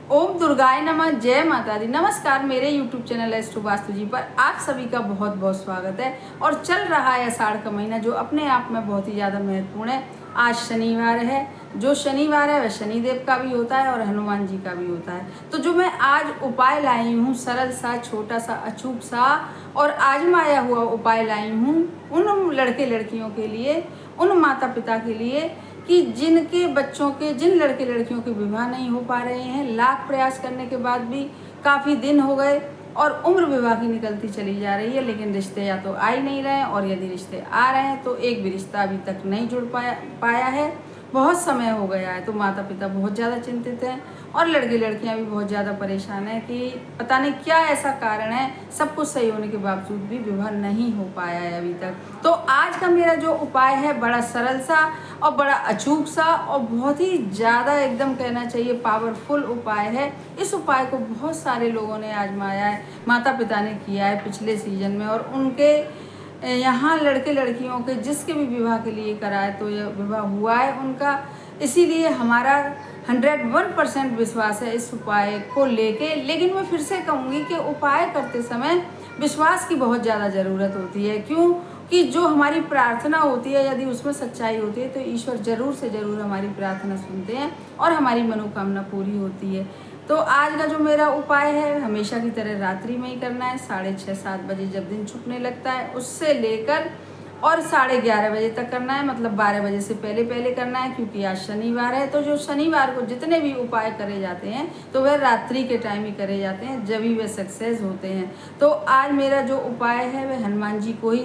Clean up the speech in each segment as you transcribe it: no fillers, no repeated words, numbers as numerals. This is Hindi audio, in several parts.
ओम दुर्गाय नमः। जय माता दी। नमस्कार, मेरे YouTube चैनल एस्ट्रो वास्तु जी पर आप सभी का बहुत बहुत स्वागत है। और चल रहा है आषाढ़ का महीना, जो अपने आप में बहुत ही ज़्यादा महत्वपूर्ण है। आज शनिवार है। जो शनिवार है वह शनिदेव का भी होता है और हनुमान जी का भी होता है। तो जो मैं आज उपाय लाई हूँ, सरल सा, छोटा सा, अचूक सा और आजमाया हुआ उपाय लाई हूँ उन लड़के लड़कियों के लिए, उन माता पिता के लिए कि जिनके बच्चों के, जिन लड़के लड़कियों के विवाह नहीं हो पा रहे हैं, लाख प्रयास करने के बाद भी काफ़ी दिन हो गए और उम्र विवाह की निकलती चली जा रही है, लेकिन रिश्ते या तो आ ही नहीं रहे हैं, और यदि रिश्ते आ रहे हैं तो एक भी रिश्ता अभी तक नहीं जुड़ पाया है। बहुत समय हो गया है। तो माता पिता बहुत ज़्यादा चिंतित हैं और लड़के लड़कियां भी बहुत ज़्यादा परेशान हैं कि पता नहीं क्या ऐसा कारण है, सब कुछ सही होने के बावजूद भी विवाह नहीं हो पाया है अभी तक। तो आज का मेरा जो उपाय है बड़ा सरल सा और बड़ा अचूक सा और बहुत ही ज़्यादा, एकदम कहना चाहिए पावरफुल उपाय है। इस उपाय को बहुत सारे लोगों ने आजमाया है, माता पिता ने किया है पिछले सीजन में, और उनके यहाँ लड़के लड़कियों के जिसके भी विवाह के लिए कराए तो यह विवाह हुआ है उनका। इसीलिए हमारा 101% विश्वास है इस उपाय को लेके। लेकिन मैं फिर से कहूँगी कि उपाय करते समय विश्वास की बहुत ज़्यादा ज़रूरत होती है। क्यों कि जो हमारी प्रार्थना होती है, यदि उसमें सच्चाई होती है तो ईश्वर ज़रूर से ज़रूर हमारी प्रार्थना सुनते हैं और हमारी मनोकामना पूरी होती है। तो आज का जो मेरा उपाय है, हमेशा की तरह रात्रि में ही करना है। 6:30-7 बजे जब दिन छुपने लगता है उससे लेकर और 11:30 बजे तक करना है, मतलब 12 बजे से पहले पहले करना है, क्योंकि आज शनिवार है। तो जो शनिवार को जितने भी उपाय करे जाते हैं तो वह रात्रि के टाइम ही करे जाते हैं, जब ही वह सक्सेस होते हैं। तो आज मेरा जो उपाय है वह हनुमान जी को ही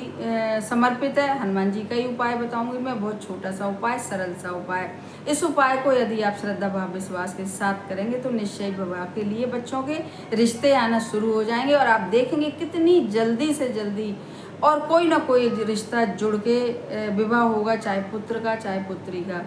समर्पित है। हनुमान जी का ही उपाय बताऊंगी मैं, बहुत छोटा सा उपाय, सरल सा उपाय। इस उपाय को यदि आप श्रद्धा भाव विश्वास के साथ करेंगे तो निश्चय विवाह के लिए बच्चों के रिश्ते आना शुरू हो जाएंगे, और आप देखेंगे कितनी जल्दी से जल्दी और कोई ना कोई रिश्ता जुड़ के विवाह होगा, चाहे पुत्र का चाहे पुत्री का।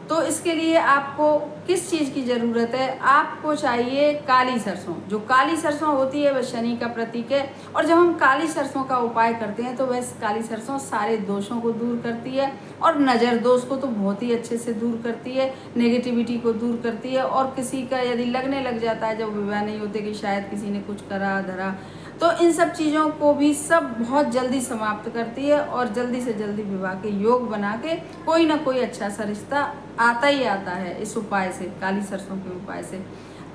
तो इसके लिए आपको किस चीज़ की ज़रूरत है? आपको चाहिए काली सरसों। जो काली सरसों होती है वह शनि का प्रतीक है, और जब हम काली सरसों का उपाय करते हैं तो वह काली सरसों सारे दोषों को दूर करती है, और नज़र दोष को तो बहुत ही अच्छे से दूर करती है, नेगेटिविटी को दूर करती है। और किसी का यदि लगने लग जाता है जब विवाह नहीं होते कि शायद किसी ने कुछ करा धरा, तो इन सब चीज़ों को भी सब बहुत जल्दी समाप्त करती है, और जल्दी से जल्दी विवाह के योग बना के कोई ना कोई अच्छा सा रिश्ता आता ही आता है इस उपाय से, काली सरसों के उपाय से।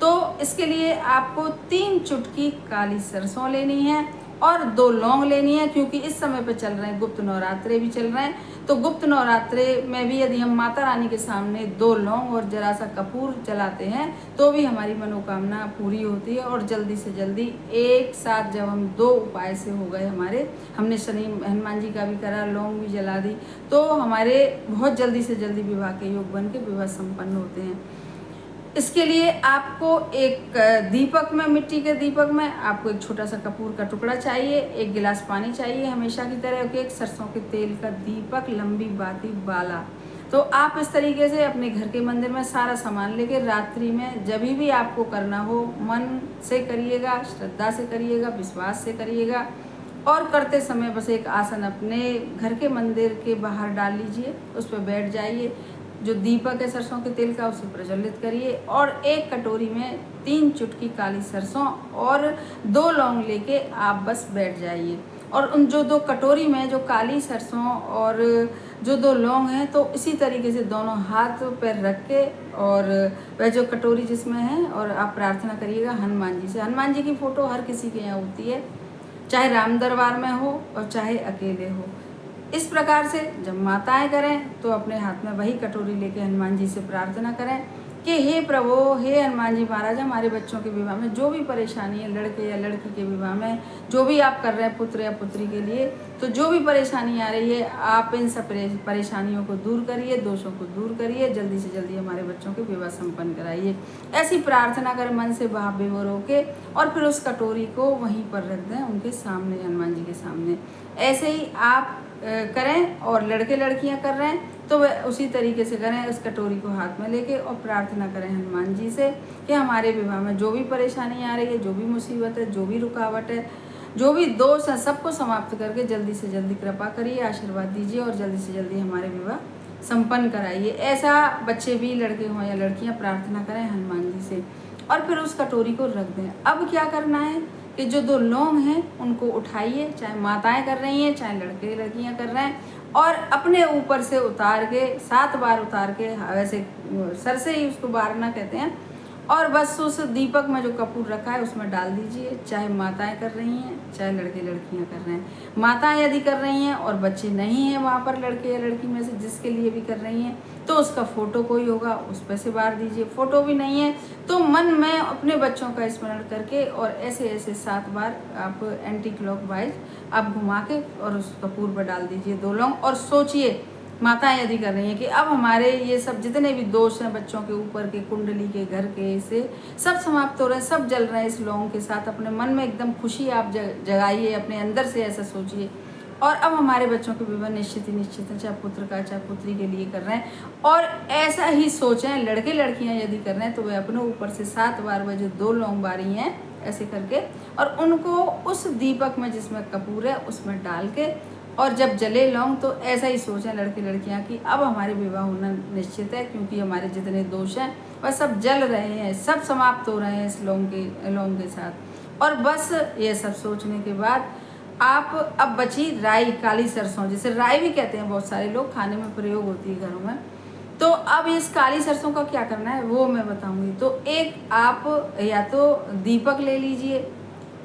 तो इसके लिए आपको 3 चुटकी काली सरसों लेनी है और 2 लौंग लेनी है, क्योंकि इस समय पे चल रहे हैं गुप्त नवरात्रे भी चल रहे हैं। तो गुप्त नवरात्रे में भी यदि हम माता रानी के सामने 2 लौंग और जरा सा कपूर जलाते हैं तो भी हमारी मनोकामना पूरी होती है। और जल्दी से जल्दी एक साथ जब हम 2 उपाय से हो गए हमारे, हमने शनि हनुमान जी का भी करा, लौंग भी जला दी, तो हमारे बहुत जल्दी से जल्दी विवाह के योग बन के विवाह संपन्न होते हैं। इसके लिए आपको एक दीपक में, मिट्टी के दीपक में आपको एक छोटा सा कपूर का टुकड़ा चाहिए, 1 गिलास पानी चाहिए हमेशा की तरह, एक सरसों के तेल का दीपक, लंबी बाती वाला। तो आप इस तरीके से अपने घर के मंदिर में सारा सामान लेके रात्रि में जब भी आपको करना हो, मन से करिएगा, श्रद्धा से करिएगा, विश्वास से करिएगा। और करते समय बस एक आसन अपने घर के मंदिर के बाहर डाल लीजिए, उस पर बैठ जाइए, जो दीपक है सरसों के तेल का उसे प्रज्वलित करिए, और एक कटोरी में 3 चुटकी काली सरसों और 2 लौंग लेके आप बस बैठ जाइए। और उन जो 2 कटोरी में जो काली सरसों और जो 2 लौंग हैं, तो इसी तरीके से दोनों हाथ पैर रख के, और वह जो कटोरी जिसमें है, और आप प्रार्थना करिएगा हनुमान जी से। हनुमान जी की फ़ोटो हर किसी के यहाँ होती है, चाहे राम दरबार में हो और चाहे अकेले हो। इस प्रकार से जब माताएं करें तो अपने हाथ में वही कटोरी लेके हनुमान जी से प्रार्थना करें कि हे प्रभु, हे हनुमान जी महाराज, हमारे बच्चों के विवाह में जो भी परेशानी है, लड़के या लड़की के विवाह में जो भी आप कर रहे हैं, पुत्र या पुत्री के लिए, तो जो भी परेशानी आ रही है आप इन सब परेशानियों को दूर करिए, दोषों को दूर करिए, जल्दी से जल्दी हमारे बच्चों के विवाह संपन्न कराइए। ऐसी प्रार्थना कर मन से भाव विभोर होके, और फिर उस कटोरी को वहीं पर रख दें उनके सामने, हनुमान जी के सामने। ऐसे ही आप करें, और लड़के लड़कियां कर रहे हैं तो वह उसी तरीके से करें, उस कटोरी को हाथ में लेके, और प्रार्थना करें हनुमान जी से कि हमारे विवाह में जो भी परेशानी आ रही है, जो भी मुसीबत है, जो भी रुकावट है, जो भी दोष है, सबको समाप्त करके जल्दी से जल्दी कृपा करिए, आशीर्वाद दीजिए, और जल्दी से जल्दी हमारे विवाह संपन्न कराइए। ऐसा बच्चे भी, लड़के हों या लड़कियां, प्रार्थना करें हनुमान जी से। और फिर उस कटोरी को रख दें। अब क्या करना है कि जो 2 लौंग हैं उनको उठाइए, चाहे माताएं कर रही हैं चाहे लड़के लड़कियां कर रहे हैं, और अपने ऊपर से उतार के 7 बार उतार के, वैसे सर से ही उसको बारना कहते हैं, और बस उस दीपक में जो कपूर रखा है उसमें डाल दीजिए। चाहे माताएं कर रही हैं चाहे लड़के लड़कियां कर रहे हैं। माताएं यदि कर रही हैं और बच्चे नहीं हैं वहाँ पर, लड़के या लड़की में से जिसके लिए भी कर रही हैं, तो उसका फ़ोटो कोई होगा उस पर से बार दीजिए। फ़ोटो भी नहीं है तो मन में अपने बच्चों का स्मरण करके और ऐसे ऐसे 7 बार आप एंटी क्लॉकवाइज आप घुमा के और उस कपूर पर डाल दीजिए 2 लौंग। और सोचिए, माताएं यदि कर रही हैं कि अब हमारे ये सब जितने भी दोष हैं बच्चों के ऊपर के, कुंडली के, घर के, से सब समाप्त हो रहे हैं, सब जल रहे हैं इस लौंग के साथ। अपने मन में एकदम खुशी आप जगाइए, अपने अंदर से ऐसा सोचिए। और अब हमारे बच्चों के विवाह निश्चित ही निश्चित है, चाहे पुत्र का चाहे पुत्री के लिए कर रहे हैं। और ऐसा ही सोचें, लड़के लड़कियां यदि कर रहे हैं तो वे अपने ऊपर से 7 बार वह जो 2 लौंग बारी हैं ऐसे करके, और उनको उस दीपक में जिसमें कपूर है उसमें डाल के, और जब जले लौंग तो ऐसा ही सोचें लड़के लड़कियां कि अब हमारे विवाह होना निश्चित है, क्योंकि हमारे जितने दोष हैं वह सब जल रहे हैं, सब समाप्त हो रहे हैं इस लौंग के साथ। और बस ये सब सोचने के बाद आप अब बची राई, काली सरसों, जिसे राई भी कहते हैं बहुत सारे लोग, खाने में प्रयोग होती है घरों में। तो अब इस काली सरसों का क्या करना है वो मैं बताऊंगी। तो एक आप या तो दीपक ले लीजिए,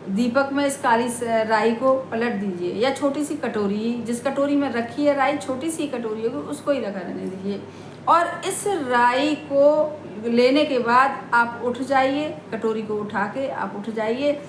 दीपक में इस काली राई को पलट दीजिए, या छोटी सी कटोरी, जिस कटोरी में रखी है राई छोटी सी कटोरी होगी उसको ही रखा रहने दीजिए। और इस राई को लेने के बाद आप उठ जाइए, कटोरी को उठा के आप उठ जाइए,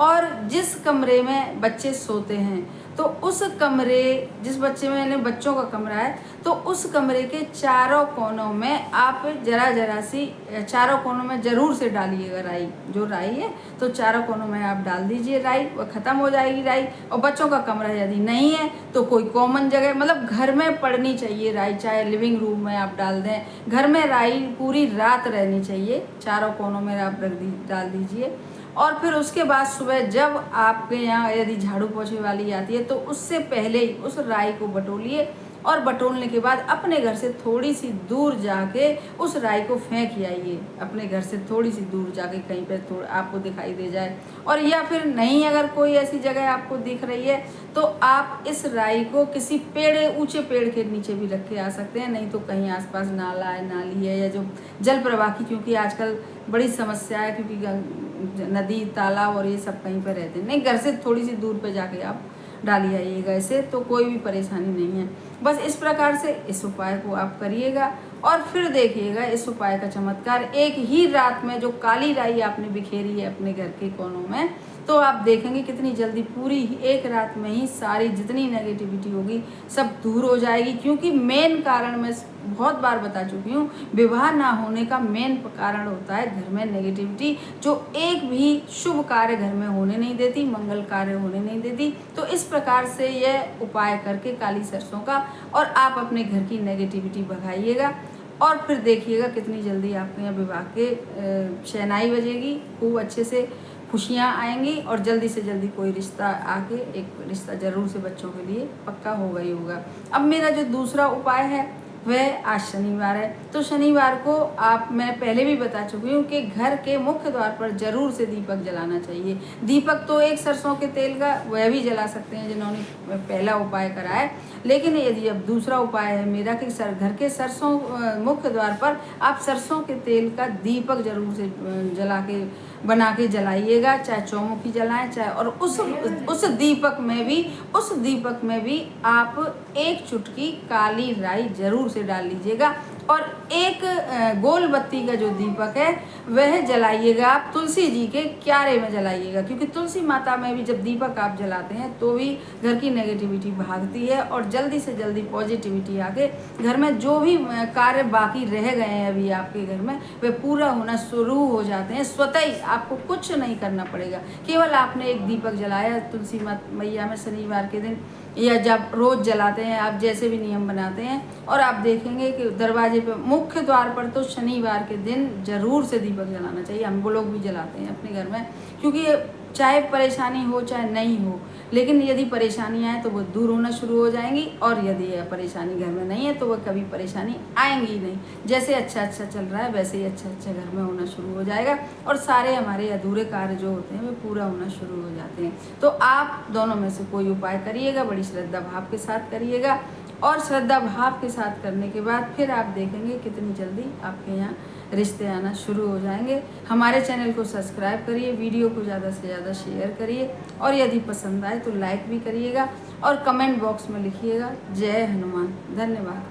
और जिस कमरे में बच्चे सोते हैं तो उस कमरे, जिस बच्चों का कमरा है, तो उस कमरे के चारों कोनों में आप जरा सी चारों कोनों में ज़रूर से डालिएगा राई। जो राई है तो चारों कोनों में आप डाल दीजिए राई, वह ख़त्म हो जाएगी राई। और बच्चों का कमरा यदि नहीं है तो कोई कॉमन जगह, मतलब घर में पड़नी चाहिए राई, चाहे लिविंग रूम में आप डाल दें, घर में राई पूरी रात रहनी चाहिए, चारों कोनों में आप डाल दीजिए। और फिर उसके बाद सुबह जब आपके यहाँ यदि झाड़ू पोछे वाली आती है तो उससे पहले ही उस राई को बटोलिए, और बटोलने के बाद अपने घर से थोड़ी सी दूर जाके उस राई को फेंक आइए, अपने घर से थोड़ी सी दूर जाके कहीं पर आपको दिखाई दे जाए। और या फिर नहीं, अगर कोई ऐसी जगह आपको दिख रही है तो आप इस राई को किसी ऊंचे पेड़ के नीचे भी रख के आ सकते हैं, नहीं तो कहीं आसपास नाला है, नाली है, या जो जल प्रवाह की, क्योंकि आजकल बड़ी समस्या है, क्योंकि नदी तालाब और ये सब कहीं पर रहते हैं, नहीं, घर से थोड़ी सी दूर पे जाके आप डाली आइएगा, ऐसे तो कोई भी परेशानी नहीं है। बस इस प्रकार से इस उपाय को आप करिएगा, और फिर देखिएगा इस उपाय का चमत्कार। एक ही रात में जो काली राई आपने बिखेरी है अपने घर के कोनों में, तो आप देखेंगे कितनी जल्दी पूरी एक रात में ही सारी जितनी नेगेटिविटी होगी सब दूर हो जाएगी। क्योंकि मेन कारण मैं बहुत बार बता चुकी हूँ, विवाह ना होने का मेन कारण होता है घर में नेगेटिविटी, जो एक भी शुभ कार्य घर में होने नहीं देती, मंगल कार्य होने नहीं देती। तो इस प्रकार से यह उपाय करके काली सरसों का, और आप अपने घर की नेगेटिविटी भगाइएगा, और फिर देखिएगा कितनी जल्दी आपके यहाँ विवाह के शहनाई बजेगी, खूब अच्छे से खुशियाँ आएंगी, और जल्दी से जल्दी कोई रिश्ता आके एक रिश्ता जरूर से बच्चों के लिए पक्का होगा ही होगा। अब मेरा जो दूसरा उपाय है वह आज शनिवार है। तो शनिवार को मैं पहले भी बता चुकी हूँ कि घर के मुख्य द्वार पर जरूर से दीपक जलाना चाहिए। दीपक तो एक सरसों के तेल का वह भी जला सकते हैं जिन्होंने पहला उपाय करा है, लेकिन यदि अब दूसरा उपाय है मेरा कि घर के सरसों मुख्य द्वार पर आप सरसों के तेल का दीपक जरूर से बना के जलाइएगा, चाहे चौमुखी जलाएं चाहे, और उस दीपक में भी आप एक चुटकी काली राई जरूर से डाल लीजिएगा। और एक गोल बत्ती का जो दीपक है वह जलाइएगा आप तुलसी जी के क्यारे में जलाइएगा, क्योंकि तुलसी माता में भी जब दीपक आप जलाते हैं तो भी घर की नेगेटिविटी भागती है, और जल्दी से जल्दी पॉजिटिविटी आके घर में जो भी कार्य बाकी रह गए हैं अभी आपके घर में वे पूरा होना शुरू हो जाते हैं स्वतः ही। आपको कुछ नहीं करना पड़ेगा, केवल आपने एक दीपक जलाया तुलसी मैया में शनिवार के दिन, या जब रोज जलाते हैं आप, जैसे भी नियम बनाते हैं, और आप देखेंगे कि दरवाजे पे मुख्य द्वार पर तो शनिवार के दिन जरूर से दीपक जलाना चाहिए। हम वो लोग भी जलाते हैं अपने घर में, क्योंकि चाहे परेशानी हो चाहे नहीं हो, लेकिन यदि परेशानी आए तो वो दूर होना शुरू हो जाएंगी, और यदि यह परेशानी घर में नहीं है तो वह कभी परेशानी आएंगी ही नहीं। जैसे अच्छा अच्छा चल रहा है वैसे ही अच्छा अच्छा घर में होना शुरू हो जाएगा, और सारे हमारे अधूरे कार्य जो होते हैं वे पूरा होना शुरू हो जाते हैं। तो आप दोनों में से कोई उपाय करिएगा, बड़ी श्रद्धा भाव के साथ करिएगा, और श्रद्धा भाव के साथ करने के बाद फिर आप देखेंगे कितनी जल्दी आपके यहाँ रिश्ते आना शुरू हो जाएंगे। हमारे चैनल को सब्सक्राइब करिए, वीडियो को ज़्यादा से ज़्यादा शेयर करिए, और यदि पसंद आए तो लाइक भी करिएगा, और कमेंट बॉक्स में लिखिएगा जय हनुमान। धन्यवाद।